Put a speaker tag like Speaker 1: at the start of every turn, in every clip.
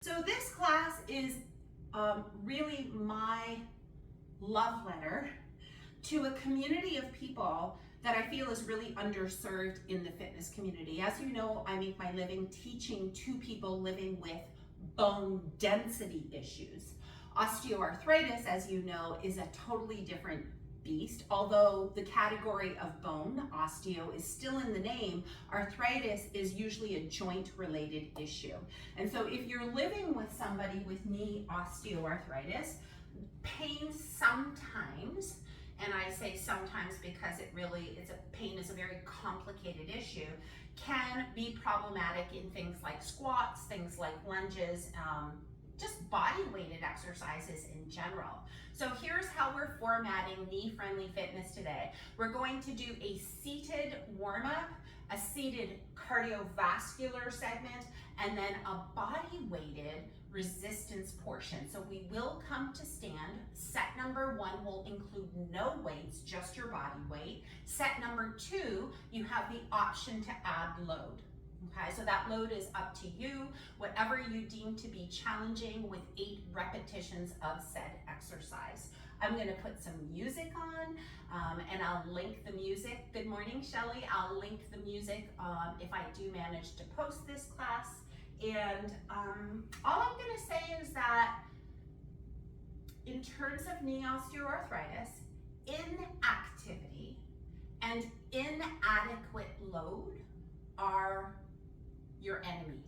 Speaker 1: So this class is really my love letter to a community of people that I feel is really underserved in the fitness community. As you know, I make my living teaching to people living with bone density issues. Osteoarthritis, as you know, is a totally different beast. Although the category of bone, osteo, is still in the name, arthritis is usually a joint related issue. And so if you're living with somebody with knee osteoarthritis, pain sometimes, and I say sometimes because pain is a very complicated issue, can be problematic in things like squats, things like lunges, just body weighted exercises in general. So here's how we're formatting knee-friendly fitness today. We're going to do a seated warm-up, a seated cardiovascular segment, and then a body-weighted resistance portion. So we will come to stand. Set number 1 will include no weights, just your body weight. Set number 2, you have the option to add load. Okay, so that load is up to you, whatever you deem to be challenging with 8 repetitions of said exercise. I'm gonna put some music on and I'll link the music. Good morning, Shelly. I'll link the music if I do manage to post this class. And all I'm gonna say is that in terms of knee osteoarthritis, inactivity and inadequate load are your enemy,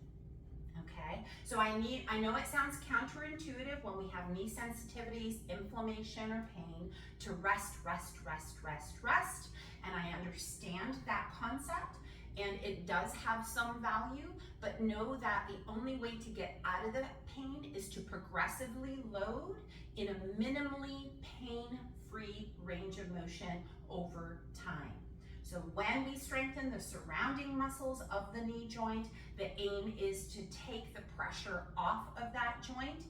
Speaker 1: okay? So I know it sounds counterintuitive when we have knee sensitivities, inflammation, or pain to rest, and I understand that concept, and it does have some value, but know that the only way to get out of the pain is to progressively load in a minimally pain-free range of motion over time. So when we strengthen the surrounding muscles of the knee joint, the aim is to take the pressure off of that joint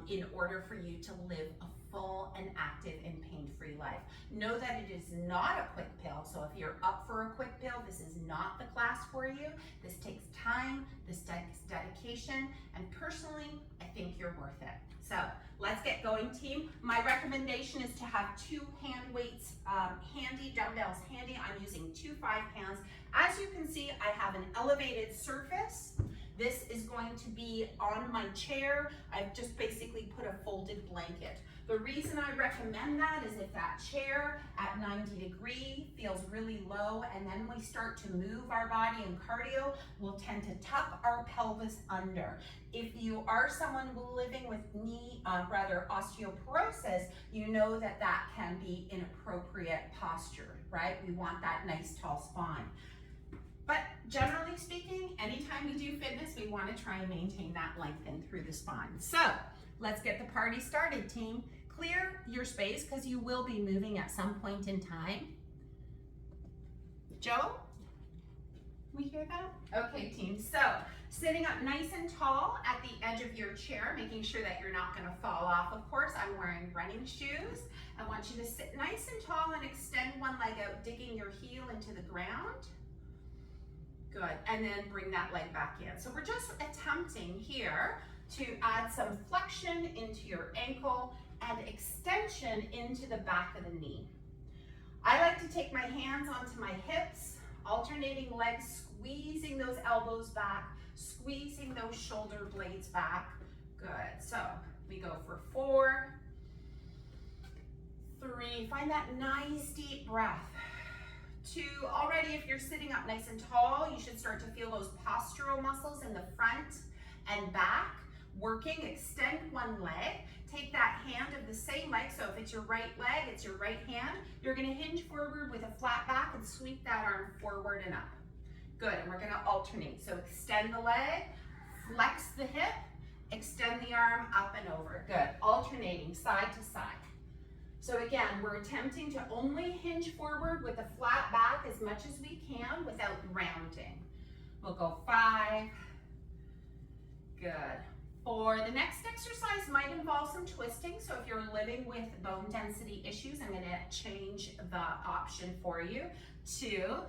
Speaker 1: in order for you to live a full and active and pain-free life. Know that it is not a quick pill, so if you're up for a quick pill, this is not the class for you. This takes time, this takes dedication, and personally, I think you're worth it. So let's get going, team. My recommendation is to have 2 hand weights handy, dumbbells handy. I'm using 2 5-pounds. As you can see, I have an elevated surface. This is going to be on my chair. I've just basically put a folded blanket. The reason I recommend that is if that chair at 90 degrees feels really low and then we start to move our body in cardio, we'll tend to tuck our pelvis under. If you are someone living with osteoporosis, you know that that can be inappropriate posture, right? We want that nice tall spine. But generally speaking, anytime we do fitness, we want to try and maintain that lengthen through the spine. So let's get the party started, team. Clear your space because you will be moving at some point in time. Joe? We hear that? Okay, team. So sitting up nice and tall at the edge of your chair, making sure that you're not going to fall off. Of course, I'm wearing running shoes. I want you to sit nice and tall and extend one leg out, digging your heel into the ground. Good, and then bring that leg back in. So we're just attempting here to add some flexion into your ankle and extension into the back of the knee. I like to take my hands onto my hips, alternating legs, squeezing those elbows back, squeezing those shoulder blades back. Good, so we go for 4, 3, find that nice deep breath. 2, already if you're sitting up nice and tall, you should start to feel those postural muscles in the front and back working. Extend one leg, take that hand of the same leg, so if it's your right leg, it's your right hand. You're gonna hinge forward with a flat back and sweep that arm forward and up. Good, and we're gonna alternate. So extend the leg, flex the hip, extend the arm up and over. Good, alternating side to side. So again, we're attempting to only hinge forward with a flat back as much as we can without rounding. We'll go 5, good. 4, the next exercise might involve some twisting, so if you're living with bone density issues, I'm gonna change the option for you. 2,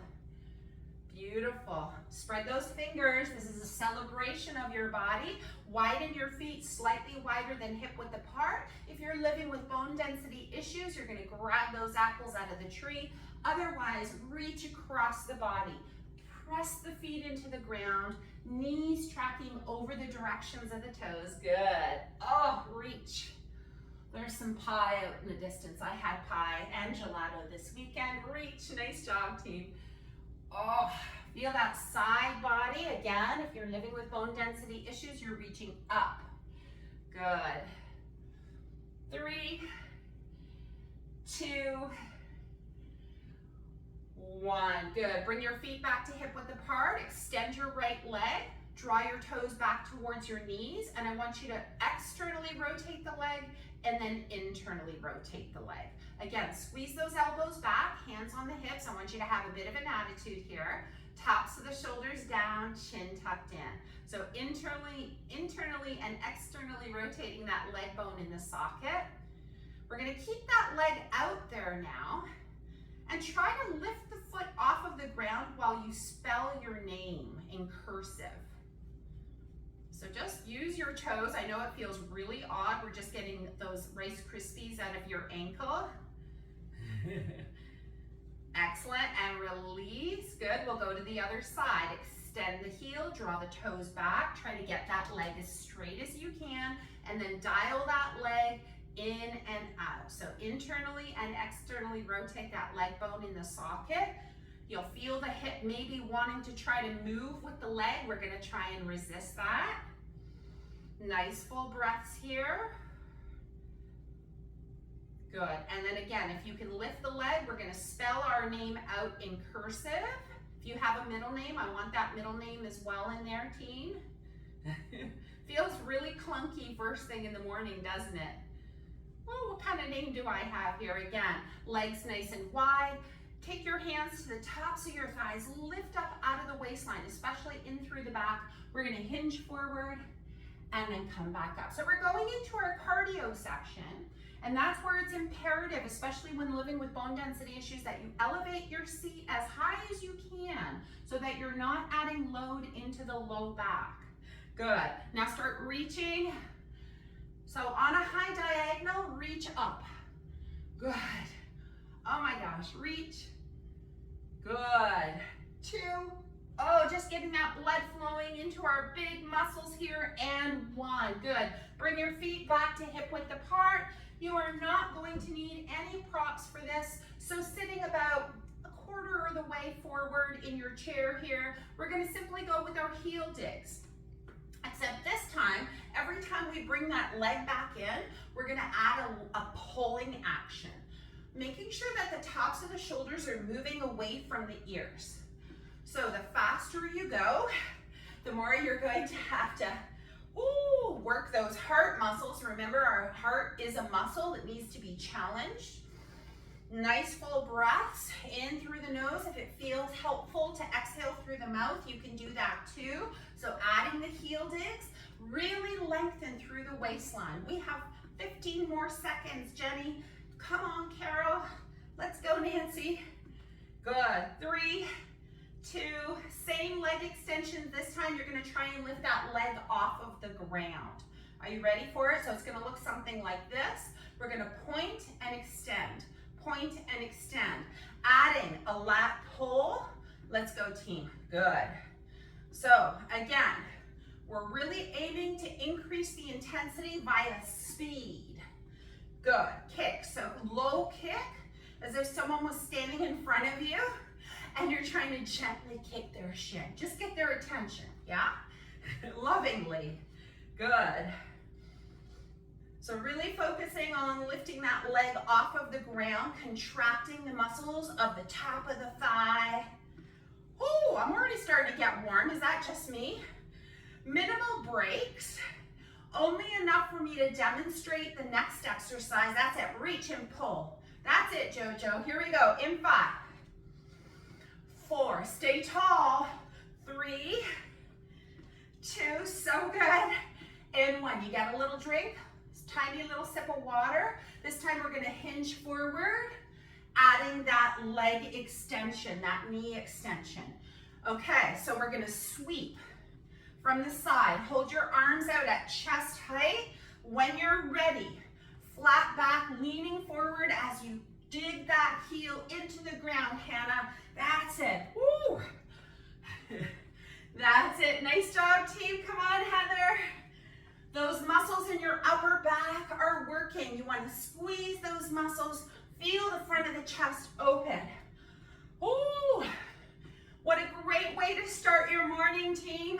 Speaker 1: Beautiful. Spread those fingers. This is a celebration of your body. Widen your feet slightly wider than hip width apart. If you're living with bone density issues, you're going to grab those apples out of the tree. Otherwise, reach across the body. Press the feet into the ground, knees tracking over the directions of the toes. Good. Oh, reach. There's some pie out in the distance. I had pie and gelato this weekend. Reach. Nice job, team. Oh, feel that side body. Again, if you're living with bone density issues, you're reaching up. Good. 3, 2, 1. Good. Bring your feet back to hip width apart. Extend your right leg. Draw your toes back towards your knees. And I want you to externally rotate the leg and then internally rotate the leg. Again, squeeze those elbows back, hands on the hips. I want you to have a bit of an attitude here. Tops of the shoulders down, chin tucked in. So internally and externally rotating that leg bone in the socket. We're gonna keep that leg out there now and try to lift the foot off of the ground while you spell your name in cursive. So just use your toes. I know it feels really odd. We're just getting those Rice Krispies out of your ankle. Excellent, and release. Good, we'll go to the other side. Extend the heel, draw the toes back. Try to get that leg as straight as you can, and then dial that leg in and out. So internally and externally rotate that leg bone in the socket. You'll feel the hip maybe wanting to try to move with the leg. We're gonna try and resist that. Nice full breaths here. Good, and then again, if you can lift the leg, we're gonna spell our name out in cursive. If you have a middle name, I want that middle name as well in there, team. Feels really clunky first thing in the morning, doesn't it? Well, what kind of name do I have here? Again, legs nice and wide. Take your hands to the tops of your thighs, lift up out of the waistline, especially in through the back. We're gonna hinge forward and then come back up. So we're going into our cardio section. And that's where it's imperative, especially when living with bone density issues, that you elevate your seat as high as you can so that you're not adding load into the low back. Good. Now start reaching. So on a high diagonal, reach up. Good. Oh my gosh, reach. Good. 2. Oh, just getting that blood flowing into our big muscles here. And 1. Good. Bring your feet back to hip width apart. You are not going to need any props for this. So sitting about a quarter of the way forward in your chair here, we're going to simply go with our heel digs. Except this time, every time we bring that leg back in, we're going to add a pulling action. Making sure that the tops of the shoulders are moving away from the ears. So the faster you go, the more you're going to have to work those heart muscles. Remember, our heart is a muscle that needs to be challenged. Nice full breaths in through the nose. If it feels helpful to exhale through the mouth, you can do that too. So adding the heel digs, really lengthen through the waistline. We have 15 more seconds, Jenny. Come on, Carol. Let's go, Nancy. Good. 3, 2, same leg extension. This time you're going to try and lift that leg off of the ground. Are you ready for it? So it's going to look something like this. We're going to point and extend. Point and extend. Adding a lat pull. Let's go, team. Good. So again, we're really aiming to increase the intensity via speed. Good. Kick. So low kick, as if someone was standing in front of you and you're trying to gently kick their shin. Just get their attention, yeah? Lovingly. Good. So really focusing on lifting that leg off of the ground, contracting the muscles of the top of the thigh. Ooh, I'm already starting to get warm. Is that just me? Minimal breaks. Only enough for me to demonstrate the next exercise. That's it. Reach and pull. That's it, JoJo. Here we go. In 5, 4. Stay tall. 3, 2. So good. And 1. You get a little drink. Tiny little sip of water. This time we're going to hinge forward, adding that leg extension, that knee extension. Okay, so we're gonna sweep from the side. Hold your arms out at chest height. When you're ready, flat back, leaning forward as you dig that heel into the ground, Hannah. That's it. Woo! That's it. Nice job, team. Come on, Heather. Those muscles in your upper back are working. You want to squeeze those muscles. Feel the front of the chest open. Ooh! What a great way to start your morning, team.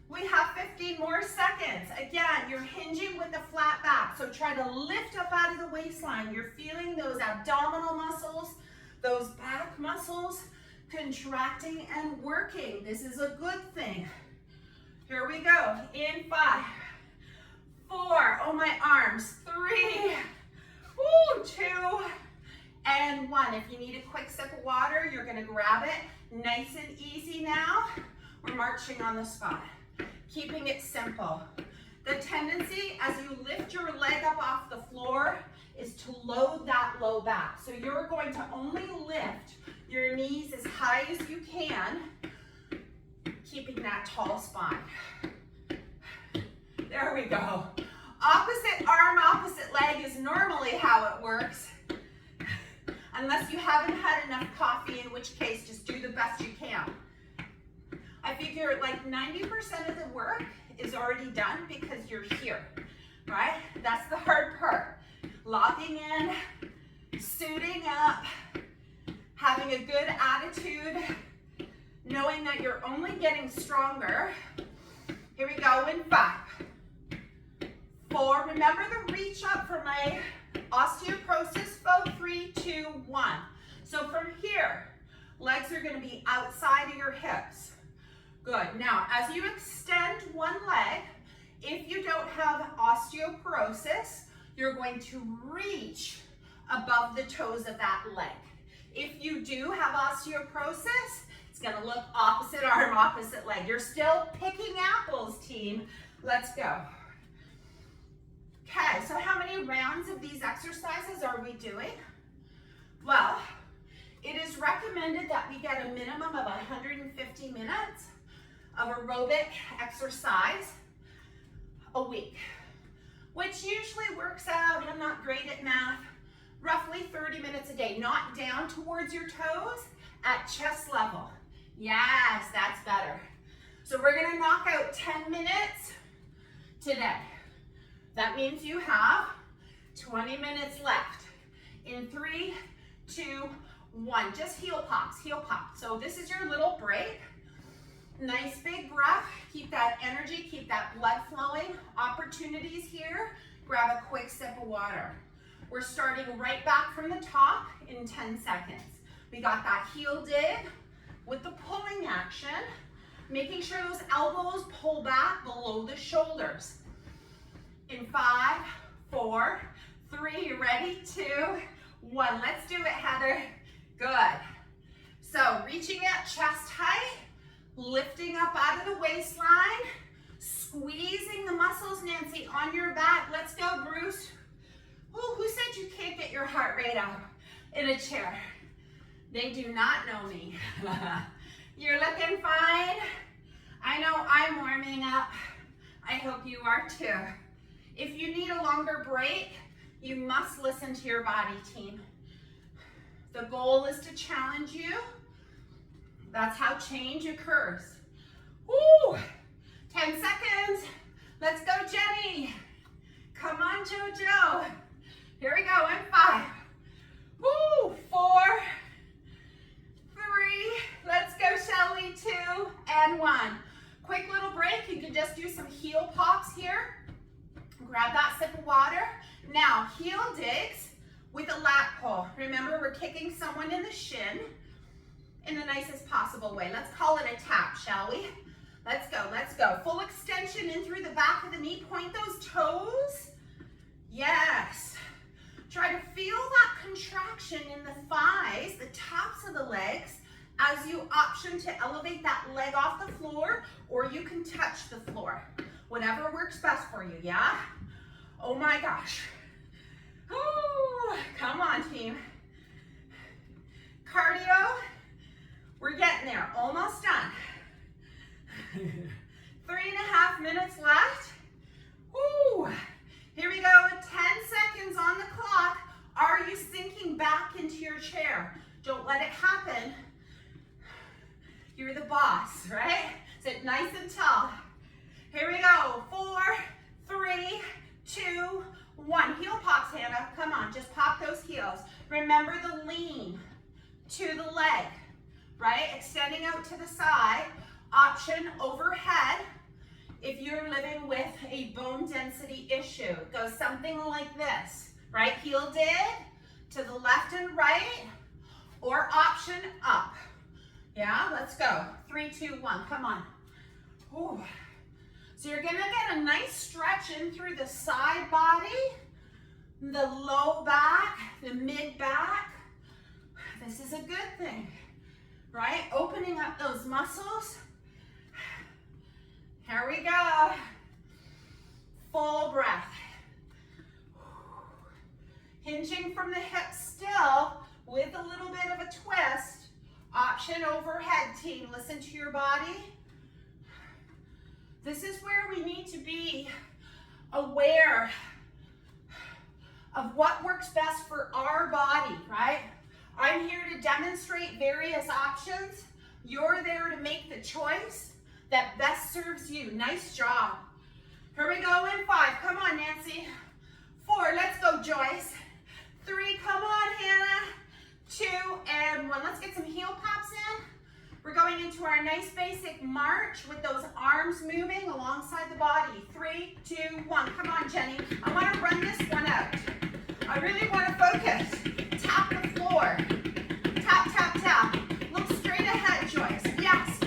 Speaker 1: We have 15 more seconds. Again, you're hinging with the flat back, so try to lift up out of the waistline. You're feeling those abdominal muscles, those back muscles contracting and working. This is a good thing. Here we go. In 5, 4, oh my arms, 3, woo, 2, and 1. If you need a quick sip of water, you're gonna grab it. Nice and easy now. We're marching on the spot. Keeping it simple. The tendency as you lift your leg up off the floor is to load that low back. So you're going to only lift your knees as high as you can, keeping that tall spine. There we go. Opposite arm, opposite leg is normally how it works. Unless you haven't had enough coffee, in which case just do the best you can. I figure like 90% of the work is already done because you're here, right? That's the hard part. Locking in, suiting up, having a good attitude, knowing that you're only getting stronger. Here we go in 5, 4. Remember the reach up for my osteoporosis folk. 3, 2, 1. So from here, legs are going to be outside of your hips. Good. Now, as you extend one leg, if you don't have osteoporosis, you're going to reach above the toes of that leg. If you do have osteoporosis, it's going to look opposite arm, opposite leg. You're still picking apples, team. Let's go. Okay, so how many rounds of these exercises are we doing? Well, it is recommended that we get a minimum of 150 minutes of aerobic exercise a week, which usually works out, I'm not great at math, roughly 30 minutes a day, not down towards your toes, at chest level. Yes, that's better. So we're gonna knock out 10 minutes today. That means you have 20 minutes left. In 3, 2, 1, just heel pops, heel pops. So this is your little break. Nice big breath, keep that energy, keep that blood flowing. Opportunities here, grab a quick sip of water. We're starting right back from the top in 10 seconds. We got that heel dig with the pulling action, making sure those elbows pull back below the shoulders. In 5, 4, 3, you ready? 2, 1. Let's do it, Heather. Good. So reaching at chest height, lifting up out of the waistline, squeezing the muscles, Nancy, on your back. Let's go, Bruce. Ooh, who said you can't get your heart rate up in a chair? They do not know me. You're looking fine. I know I'm warming up. I hope you are too. If you need a longer break, you must listen to your body, team. The goal is to challenge you. That's how change occurs. Woo! 10 seconds. Let's go, Jenny. Come on, JoJo. Here we go in 5. Woo! 4, 3. Let's go, Shelly. 2 and 1. Quick little break. You can just do some heel pops here. Grab that sip of water. Now, heel digs with a lat pull. Remember, we're kicking someone in the shin in the nicest possible way. Let's call it a tap, shall we? Let's go, let's go. Full extension in through the back of the knee. Point those toes. Yes. Try to feel that contraction in the thighs, the tops of the legs, as you option to elevate that leg off the floor, or you can touch the floor. Whatever works best for you, yeah? Oh my gosh. Ooh, come on, team. Cardio. We're getting there, almost done. 3.5 minutes left. Woo. Here we go, 10 seconds on the clock. Are you sinking back into your chair? Don't let it happen. You're the boss, right? Sit nice and tall. Here we go, 4, 3, 2, 1. Heel pops, Hannah, come on, just pop those heels. Remember the lean to the leg, right? Extending out to the side. Option overhead. If you're living with a bone density issue, it goes something like this, right? Heel dig to the left and right, or option up. Yeah, let's go. 3, 2, 1, come on. Ooh. So you're gonna get a nice stretch in through the side body, the low back, the mid back. This is a good thing, right? Opening up those muscles. Here we go. Full breath. Hinging from the hips still with a little bit of a twist. Option overhead, team. Listen to your body. This is where we need to be aware of what works best for our body, right? I'm here to demonstrate various options. You're there to make the choice that best serves you. Nice job. Here we go in 5. Come on, Nancy. 4, let's go, Joyce. 3, come on, Hannah. 2 and 1. Let's get some heel pops in. We're going into our nice basic march with those arms moving alongside the body. 3, 2, 1. Come on, Jenny. I want to run this one out. I really want to focus. Tap the floor. Tap, tap, tap. Look straight ahead, Joyce. Yes.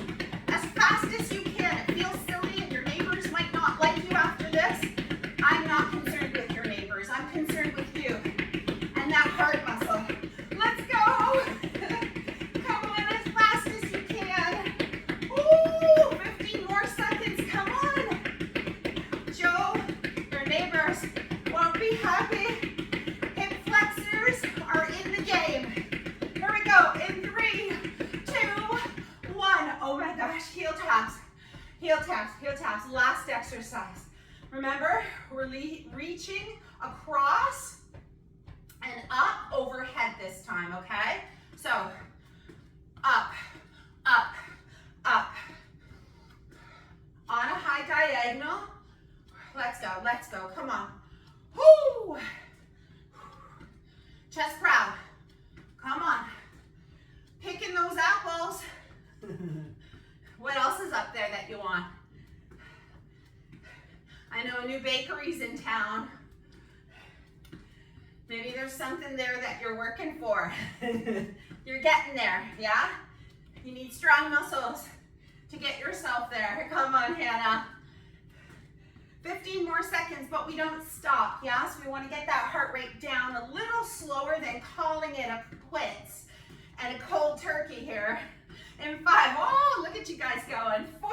Speaker 1: As fast as you can. It feels silly and your neighbors might not like you after this. I'm not concerned with your neighbors. I'm concerned with you and that heart muscle. Let's go. Come on as fast as you can. Ooh, 15 more seconds. Come on. Joe, your neighbors won't be happy. Hip flexors are in the game. Here we go. In 3, 2, 1. Oh my gosh, heel taps. Heel taps, heel taps. Last exercise. Remember, we're reaching across and up overhead this time, okay? So, up, up, up. On a high diagonal. Let's go, come on. Woo! Chest proud. Come on. Picking those apples. What else is up there that you want? I know a new bakery's in town. Maybe there's something there that you're working for. You're getting there, yeah? You need strong muscles to get yourself there. Come on, Hannah. 15 more seconds, but we don't stop, yeah? So we want to get that heart rate down a little slower than calling it a quits and a cold turkey here. In 5, oh, look at you guys going. 4,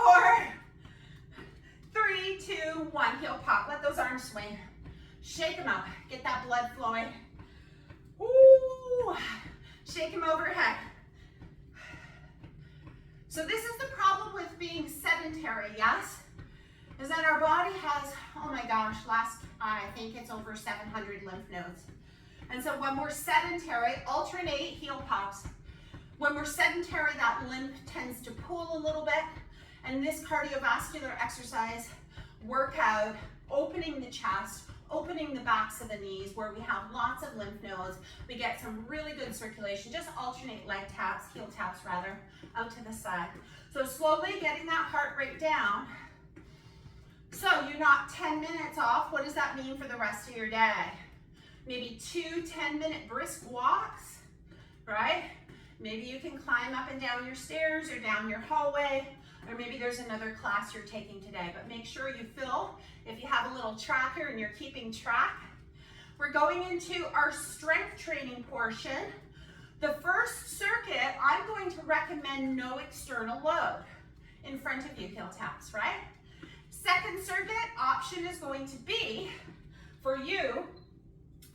Speaker 1: 3, 2, 1, heel pop. Let those arms swing. Shake them up. Get that blood flowing. Ooh. Shake them overhead. So this is the problem with being sedentary, yes? Is that our body has, oh my gosh, I think it's over 700 lymph nodes. And so when we're sedentary, alternate heel pops. When we're sedentary, that lymph tends to pool a little bit. And this cardiovascular exercise, workout, opening the chest, opening the backs of the knees where we have lots of lymph nodes. We get some really good circulation. Just alternate leg taps, heel taps rather, out to the side. So slowly getting that heart rate down. So you knock 10 minutes off. What does that mean for the rest of your day? Maybe 2 10-minute brisk walks, right? Maybe you can climb up and down your stairs or down your hallway, or maybe there's another class you're taking today, but make sure you fill if you have a little tracker and you're keeping track. We're going into our strength training portion. The first circuit, I'm going to recommend no external load in front of you, heel taps, right? Second circuit option is going to be for you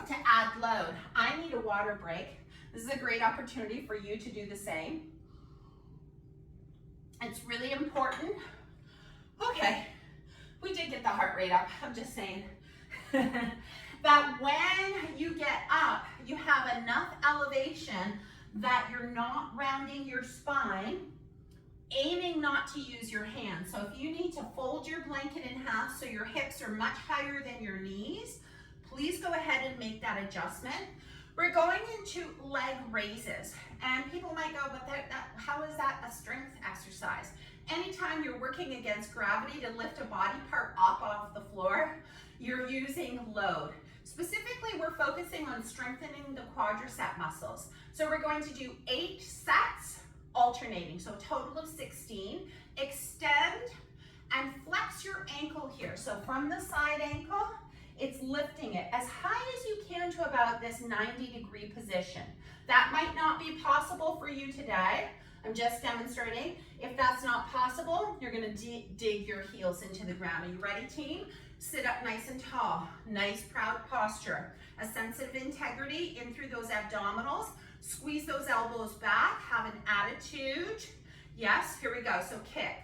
Speaker 1: to add load. I need a water break. This is a great opportunity for you to do the same. It's really important. Okay, we did get the heart rate up, I'm just saying. That when you get up, you have enough elevation that you're not rounding your spine, aiming not to use your hands. So if you need to fold your blanket in half so your hips are much higher than your knees, please go ahead and make that adjustment. We're going into leg raises, and people might go, but how is that a strength exercise? Anytime you're working against gravity to lift a body part up off the floor, you're using load. Specifically, we're focusing on strengthening the quadricep muscles. So we're going to do 8 sets, alternating, so a total of 16. Extend and flex your ankle here. So from the side ankle, it's lifting it as high as you can to about this 90-degree position. That might not be possible for you today. I'm just demonstrating. If that's not possible, you're gonna dig your heels into the ground. Are you ready, team? Sit up nice and tall. Nice, proud posture. A sense of integrity in through those abdominals. Squeeze those elbows back. Have an attitude. Yes, here we go. So kick,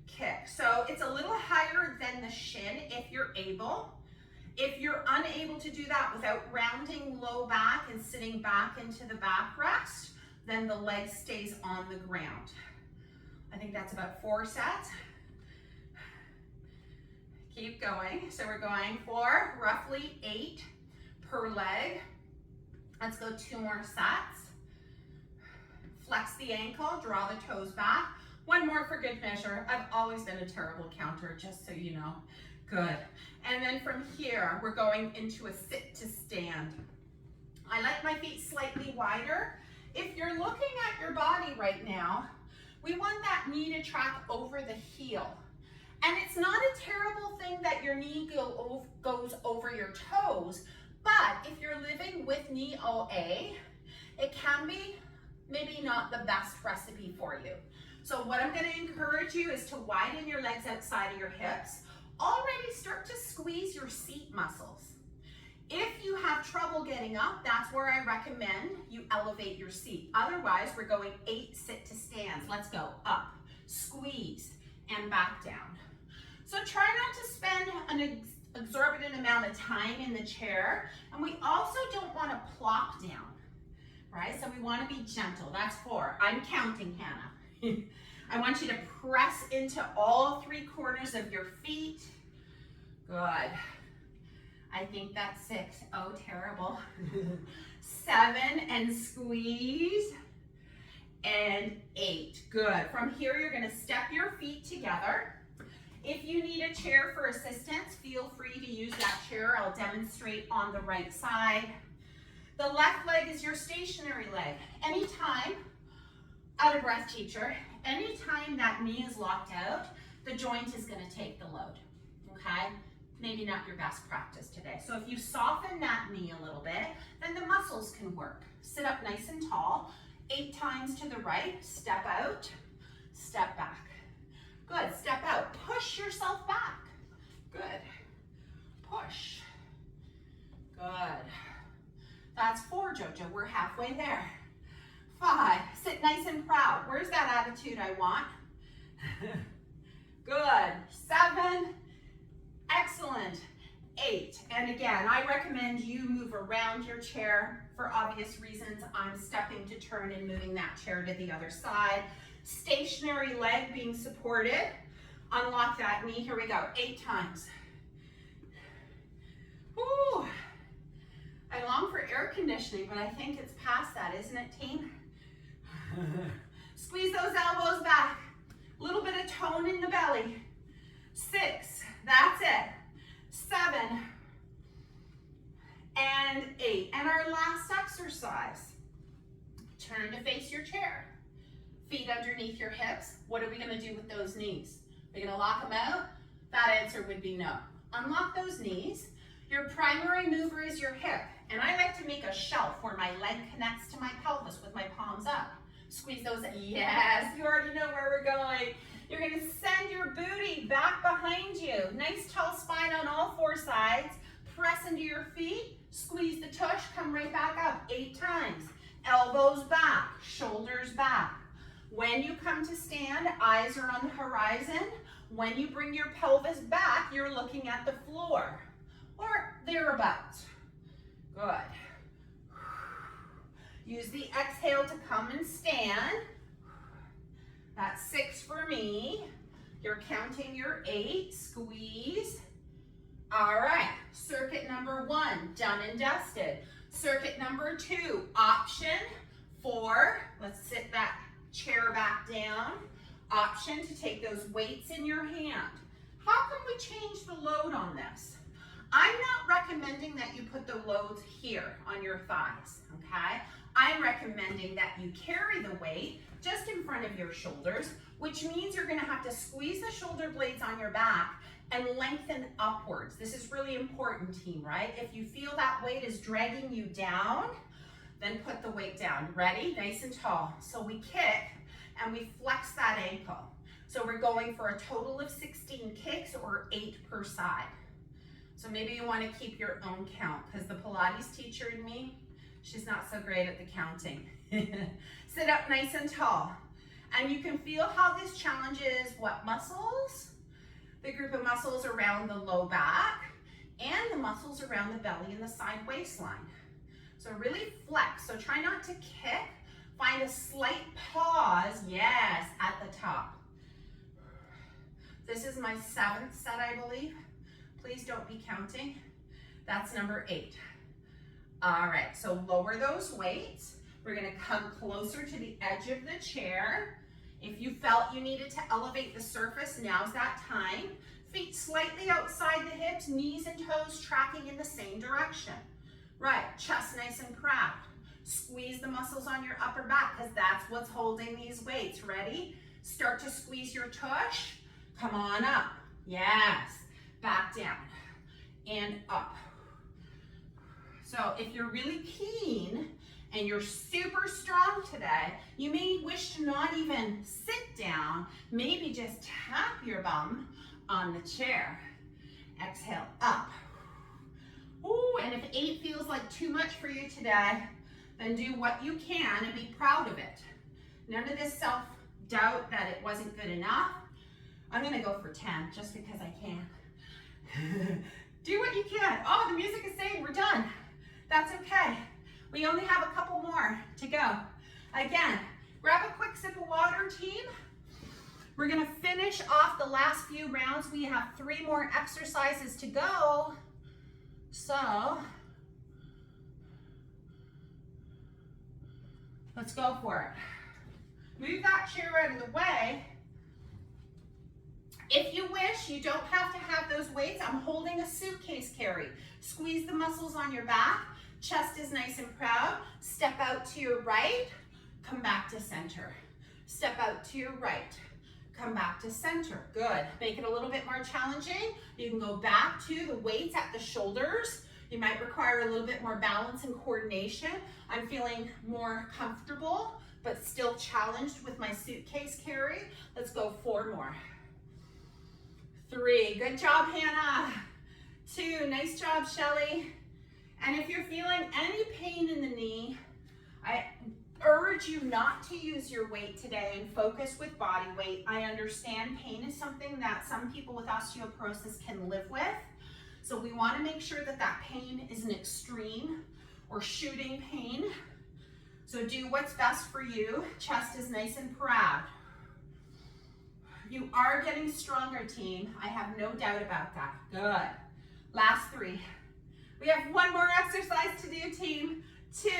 Speaker 1: kick. So it's a little higher than the shin if you're able. If you're unable to do that without rounding low back and sitting back into the backrest, then the leg stays on the ground. I think that's about 4 sets. Keep going. So we're going for roughly 8 per leg. Let's go 2 more sets. Flex the ankle, draw the toes back. 1 more for good measure. I've always been a terrible counter, just so you know. Good. And then from here, we're going into a sit to stand. I like my feet slightly wider. If you're looking at your body right now, we want that knee to track over the heel. And it's not a terrible thing that your knee goes over your toes, but if you're living with knee OA, it can be maybe not the best recipe for you. So what I'm going to encourage you is to widen your legs outside of your hips. Already start to squeeze your seat muscles. If you have trouble getting up, that's where I recommend you elevate your seat. Otherwise, we're going 8 sit to stands. Let's go up, squeeze, and back down. So try not to spend an exorbitant amount of time in the chair, and we also don't want to plop down, right? So we want to be gentle. That's 4. I'm counting, Hannah. I want you to press into all 3 corners of your feet. Good. I think that's 6. Oh, terrible. 7, and squeeze. And 8. Good. From here, you're going to step your feet together. If you need a chair for assistance, feel free to use that chair. I'll demonstrate on the right side. The left leg is your stationary leg. Anytime, out of breath, teacher, anytime that knee is locked out, the joint is going to take the load, okay? Maybe not your best practice today. So if you soften that knee a little bit, then the muscles can work. Sit up nice and tall. 8 times to the right. Step out, step back. Good. Step out. Push yourself back. Good. Push. Good. That's 4, Jojo. We're halfway there. 5. Sit nice and proud. Where's that attitude I want? Good. 7. Excellent. 8. And again, I recommend you move around your chair. For obvious reasons, I'm stepping to turn and moving that chair to the other side. Stationary leg being supported. Unlock that knee. Here we go. 8 times. Woo. I long for air conditioning, but I think it's past that, isn't it, team? Squeeze those elbows back. A little bit of tone in the belly. 6. That's it. 7. And 8. And our last exercise. Turn to face your chair. Feet underneath your hips. What are we going to do with those knees? Are we going to lock them out? That answer would be no. Unlock those knees. Your primary mover is your hip. And I like to make a shelf where my leg connects to my pelvis with my palms up. Squeeze those in. Yes, you already know where we're going. You're going to send your booty back behind you. Nice tall spine on all 4 sides. Press into your feet. Squeeze the tush. Come right back up. 8 times. Elbows back. Shoulders back. When you come to stand, eyes are on the horizon. When you bring your pelvis back, you're looking at the floor or thereabouts. Good. Use the exhale to come and stand. That's 6 for me. You're counting your 8, squeeze. All right, circuit number 1, done and dusted. Circuit number 2, option 4. Let's sit that chair back down. Option to take those weights in your hand. How can we change the load on this? I'm not recommending that you put the loads here on your thighs, okay? I'm recommending that you carry the weight just in front of your shoulders, which means you're gonna have to squeeze the shoulder blades on your back and lengthen upwards. This is really important, team, right? If you feel that weight is dragging you down, then put the weight down. Ready? Nice and tall. So we kick and we flex that ankle. So we're going for a total of 16 kicks or 8 per side. So maybe you want to keep your own count because the Pilates teacher in me, she's not so great at the counting. Sit up nice and tall. And you can feel how this challenges what muscles? The group of muscles around the low back and the muscles around the belly and the side waistline. So really flex. So try not to kick. Find a slight pause, yes, at the top. This is my 7th set, I believe. Please don't be counting. That's number 8. All right, so lower those weights. We're gonna come closer to the edge of the chair. If you felt you needed to elevate the surface, now's that time. Feet slightly outside the hips, knees and toes tracking in the same direction. Right, chest nice and proud. Squeeze the muscles on your upper back because that's what's holding these weights. Ready? Start to squeeze your tush. Come on up. Yes. Back down and up. So if you're really keen and you're super strong today, you may wish to not even sit down, maybe just tap your bum on the chair. Exhale, up. Ooh, and if 8 feels like too much for you today, then do what you can and be proud of it. None of this self-doubt that it wasn't good enough. I'm gonna go for 10 just because I can. Do what you can. Oh, the music is saying we're done. That's okay. We only have a couple more to go. Again, grab a quick sip of water, team. We're gonna finish off the last few rounds. We have 3 more exercises to go. So, let's go for it. Move that chair out of the way. If you wish, you don't have to have those weights. I'm holding a suitcase carry. Squeeze the muscles on your back. Chest is nice and proud. Step out to your right. Come back to center. Step out to your right. Come back to center. Good. Make it a little bit more challenging. You can go back to the weights at the shoulders. You might require a little bit more balance and coordination. I'm feeling more comfortable, but still challenged with my suitcase carry. Let's go 4 more. 3, good job, Hannah. 2, nice job, Shelly. And if you're feeling any pain in the knee, I urge you not to use your weight today and focus with body weight. I understand pain is something that some people with osteoporosis can live with. So we want to make sure that that pain isn't extreme or shooting pain. So do what's best for you. Chest is nice and proud. You are getting stronger, team. I have no doubt about that. Good. Last 3. We have 1 more exercise to do, team. 2.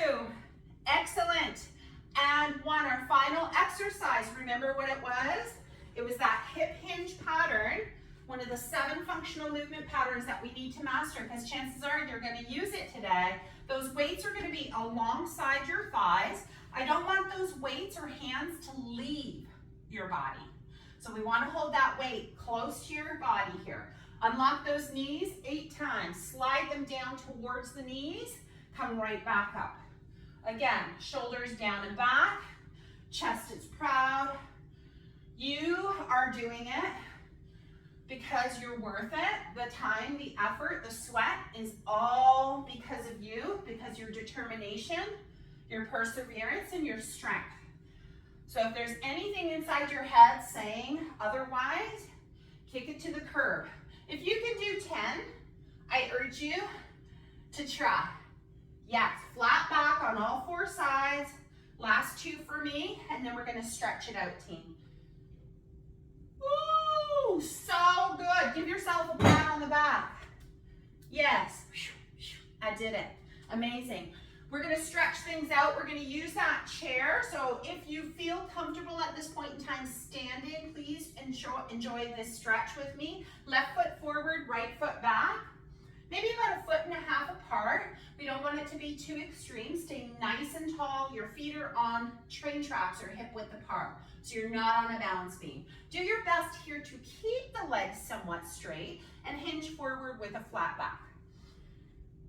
Speaker 1: Excellent. And 1, our final exercise. Remember what it was? It was that hip hinge pattern, one of the 7 functional movement patterns that we need to master because chances are you're going to use it today. Those weights are going to be alongside your thighs. I don't want those weights or hands to leave your body. So we want to hold that weight close to your body here. Unlock those knees 8 times. Slide them down towards the knees. Come right back up. Again, shoulders down and back. Chest is proud. You are doing it because you're worth it. The time, the effort, the sweat is all because of you, because your determination, your perseverance, and your strength. So if there's anything inside your head saying otherwise, kick it to the curb. If you can do 10, I urge you to try. Yes, flat back on all 4 sides. Last 2 for me, and then we're gonna stretch it out, team. Woo, so good. Give yourself a pat on the back. Yes, I did it. Amazing. We're gonna stretch things out. We're gonna use that chair. So if you feel comfortable at this point in time standing, please enjoy this stretch with me. Left foot forward, right foot back. Maybe about 1.5 feet apart. We don't want it to be too extreme. Stay nice and tall. Your feet are on train tracks or hip width apart, so you're not on a balance beam. Do your best here to keep the legs somewhat straight and hinge forward with a flat back.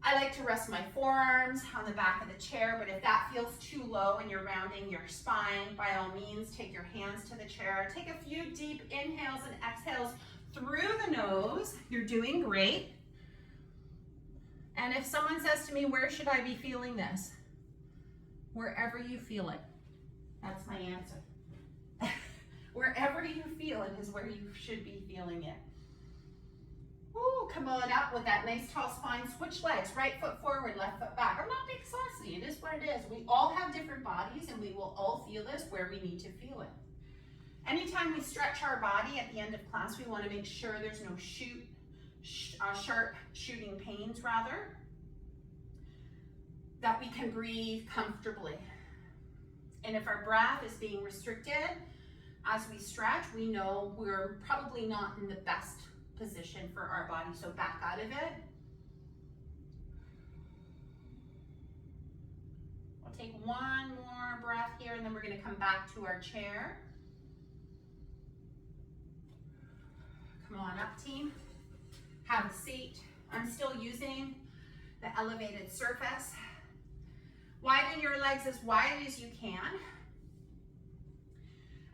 Speaker 1: I like to rest my forearms on the back of the chair, but if that feels too low and you're rounding your spine, by all means, take your hands to the chair. Take a few deep inhales and exhales through the nose. You're doing great. And if someone says to me, where should I be feeling this? Wherever you feel it. That's my answer. Wherever you feel it is where you should be feeling it. Ooh, come on up with that nice tall spine. Switch legs, right foot forward, left foot back. I'm not being saucy, it is what it is. We all have different bodies and we will all feel this where we need to feel it. Anytime we stretch our body at the end of class, we want to make sure there's no sharp shooting pains, rather, that we can breathe comfortably. And if our breath is being restricted as we stretch, we know we're probably not in the best position for our body, so back out of it. We'll take one more breath here, and then we're going to come back to our chair. Come on up, team. Have a seat. I'm still using the elevated surface. Widen your legs as wide as you can.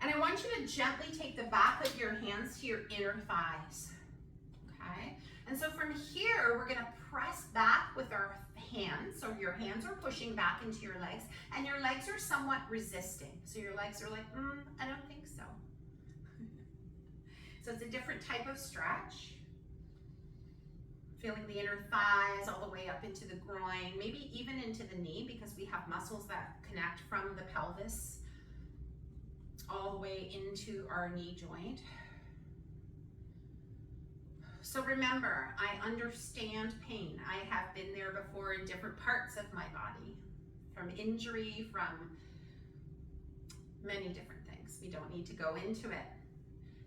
Speaker 1: And I want you to gently take the back of your hands to your inner thighs. Okay? And so from here, we're going to press back with our hands. So your hands are pushing back into your legs, and your legs are somewhat resisting. So your legs are like, I don't think so. So it's a different type of stretch. Feeling the inner thighs all the way up into the groin, maybe even into the knee, because we have muscles that connect from the pelvis all the way into our knee joint. So remember, I understand pain. I have been there before in different parts of my body, from injury, from many different things. We don't need to go into it.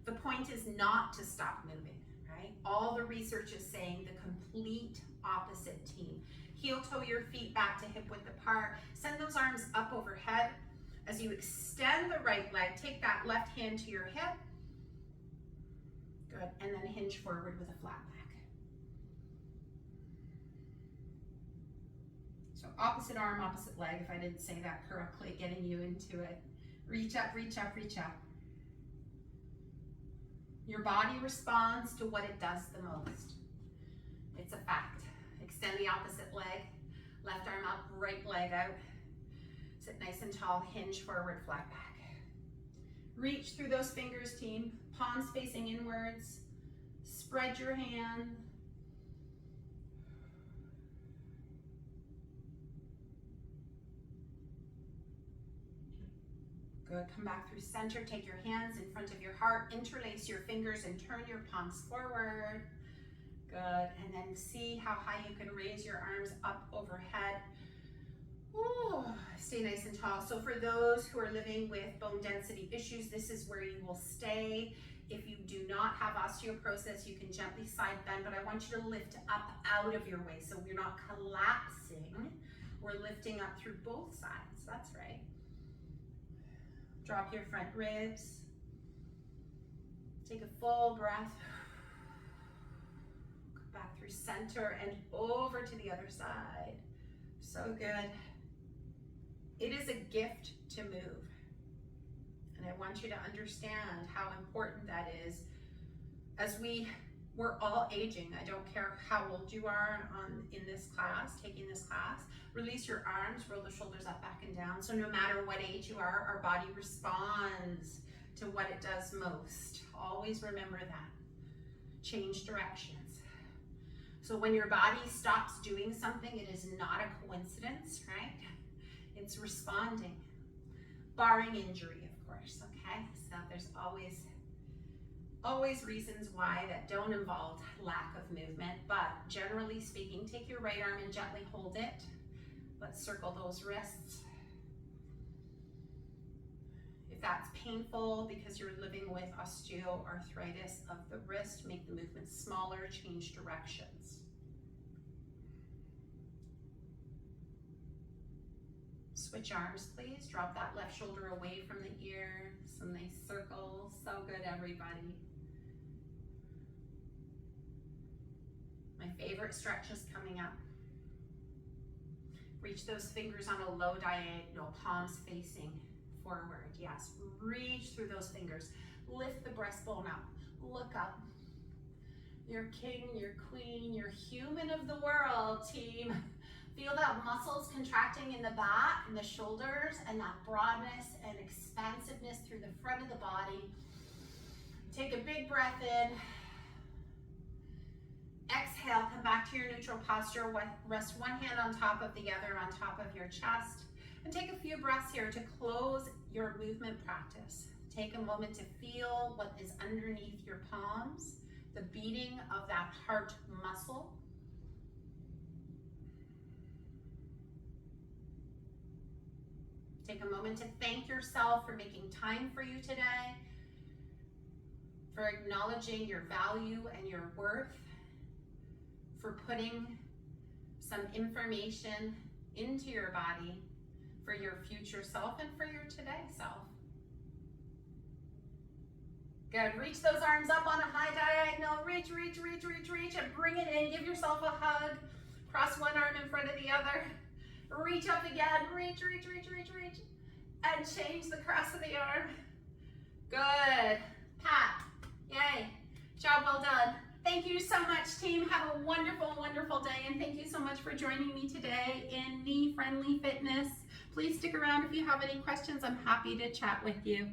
Speaker 1: The point is not to stop moving. Right? All the research is saying the complete opposite, team. Heel toe your feet back to hip width apart. Send those arms up overhead. As you extend the right leg, take that left hand to your hip. Good. And then hinge forward with a flat back. So opposite arm, opposite leg, if I didn't say that correctly, getting you into it. Reach up, reach up, reach up. Your body responds to what it does the most. It's a fact. Extend the opposite leg, left arm up, right leg out. Sit nice and tall, hinge forward, flat back. Reach through those fingers, team. Palms facing inwards. Spread your hand. Good, come back through center, take your hands in front of your heart, interlace your fingers and turn your palms forward. Good, and then see how high you can raise your arms up overhead. Ooh, stay nice and tall. So for those who are living with bone density issues, this is where you will stay. If you do not have osteoporosis, you can gently side bend, but I want you to lift up out of your way so we're not collapsing. We're lifting up through both sides, that's right. Drop your front ribs. Take a full breath. Come back through center and over to the other side. So good. It is a gift to move. And I want you to understand how important that is as we We're all aging. I don't care how old you are in this class, taking this class. Release your arms, roll the shoulders up, back and down. So no matter what age you are, our body responds to what it does most. Always remember that. Change directions. So when your body stops doing something, it is not a coincidence, right? It's responding. Barring injury, of course, okay? So there's always reasons why that don't involve lack of movement, but generally speaking, take your right arm and gently hold it. Let's circle those wrists. If that's painful because you're living with osteoarthritis of the wrist, make the movement smaller, change directions. Switch arms, please. Drop that left shoulder away from the ear. Some nice circles. So good, everybody. My favorite stretch is coming up. Reach those fingers on a low diagonal, palms facing forward. Yes, reach through those fingers. Lift the breastbone up. Look up. You're king, you're queen, you're human of the world, team. Feel that muscles contracting in the back and the shoulders, and that broadness and expansiveness through the front of the body. Take a big breath in. Exhale, come back to your neutral posture. Rest one hand on top of the other on top of your chest. And take a few breaths here to close your movement practice. Take a moment to feel what is underneath your palms, the beating of that heart muscle. Take a moment to thank yourself for making time for you today, for acknowledging your value and your worth, for putting some information into your body for your future self and for your today self. Good, reach those arms up on a high diagonal. Reach, reach, reach, reach, reach, and bring it in. Give yourself a hug. Cross one arm in front of the other. Reach up again, reach, reach, reach, reach, reach, and change the cross of the arm. Good, pat, yay, job well done. Thank you so much, team. Have a wonderful, wonderful day, and thank you so much for joining me today in Knee Friendly Fitness. Please stick around if you have any questions. I'm happy to chat with you.